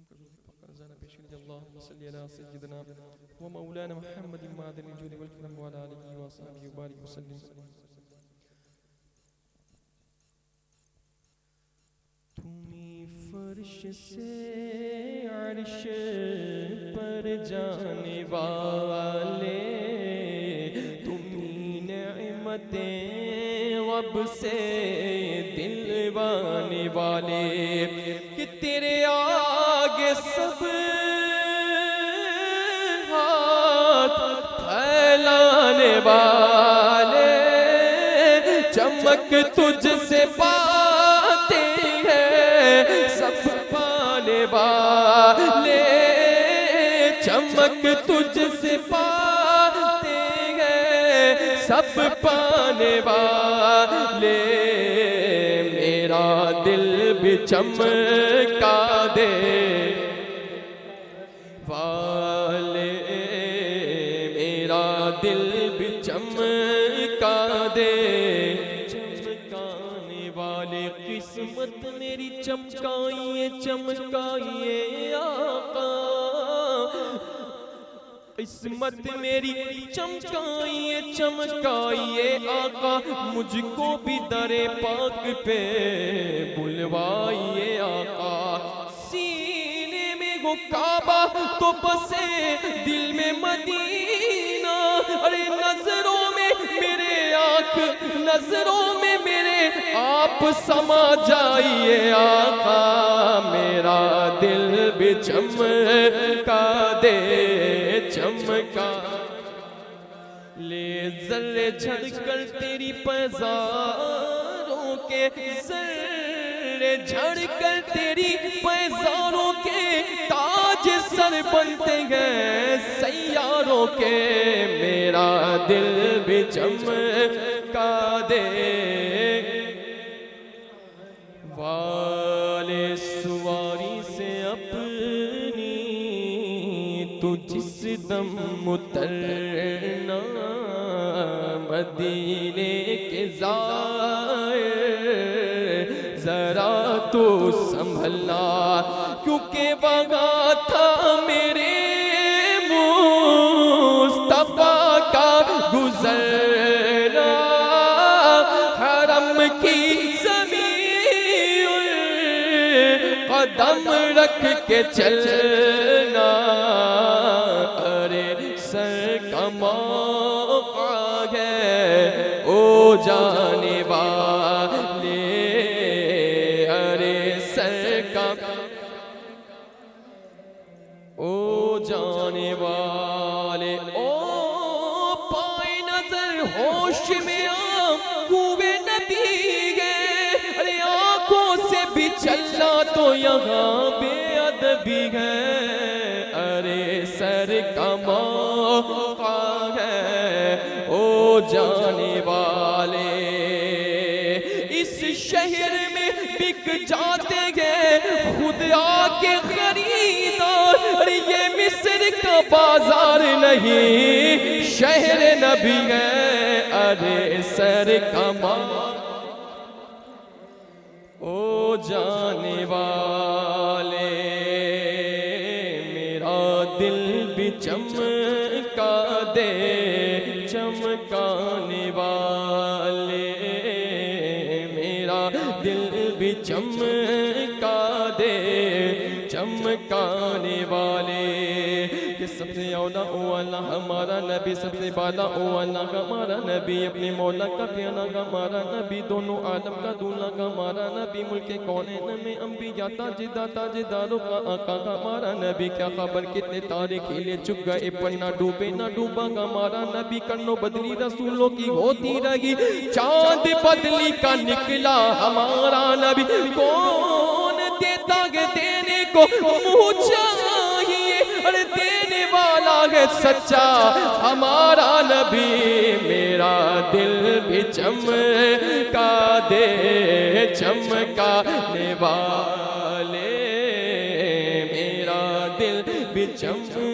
اللهم صل على سيدنا ومولانا محمد معدن الجود والكرم وعلى آله وصحبه وبارك وسلم. تمہیں فرش سے عرش پر جانے والے، تمہیں نعمتیں رب سے دلوانے والے، کہ تیرے آگے سب ہاتھ پھیلانے والے، چمک تجھ سے پاتے ہیں سب پانے والے، چمک تجھ سے پاتے ہیں سب پانے والے، میرا دل بھی چمکا دے والے، میرا دل بھی چمکا دے چمکانے والے، قسمت میری چمکائیے چمکائیے آقا، قسمت میری چمکائیے چمکائیے آقا، مجھ کو بھی در پاک پہ بلوائیے آقا، سینے میں وہ کعبہ تو بسے دل میں مدینہ، ارے نظروں میں میرے آنکھ، نظروں میں میرے آپ سما جائیے آقا، میرا دل بھی چمکا دے چمکا لے، ذرے جھڑ کر تیری پیزاروں کے، ذرے جھڑ کر تیری پیزاروں کے تاج سر بنتے ہیں سیاروں کے، میرا دل بھی چمکا دے والے، سواری سے اپنی تو جس دم اترنا، مدینے کے زائر ذرا تو سنبھلنا، کیونکہ وہاں تھا میرے مصطفیٰ کا گزرنا، حرم کی زمین قدم رکھ کے چلنا، ارے سر کا موقع ہے او جانے والے، ارے سر کا او جانے والے، او پائے نظر ہوش میں ہوئے نبی گئے، ارے آنکھوں سے بھی چلنا تو یہاں بے ادبی ہے، ارے سر کا موقع ہے او جانے والے، اس شہر میں بک جاتے ہیں خود آ کے خریدار، ارے یہ مصر کا بازار نہیں شہر نبی ہے، ارے سر کا موقع او جانے والے، میرا دل بھی چمکا دے چمکانے والے، میرا دل بھی چمکا دے چمکانے والے، کہ سب سے اولا اولا ہمارا نبی، سب سے بالا اولا ہمارا نبی، اپنے مولا کا پیارا ہمارا نبی، دونوں عالم کا دولہا ہمارا نبی، ملک کونین میں انبیاء تاجداروں کا آقا ہمارا نبی، کیا خبر کتنے تارے کھیلے چک گئے پر نہ ڈوبے نہ ڈوبا ہمارا نبی، کرنو بدلی رسولوں کی ہوتی رہی، چاند بدلی کا نکلا ہمارا نبی، کون دیتا ہے دینے کو منہ چاہیے، ارے دینے والا ہے سچا ہمارا نبی، میرا دل بھی چمکا دے چمکانے والے، میرا دل بھی چمکا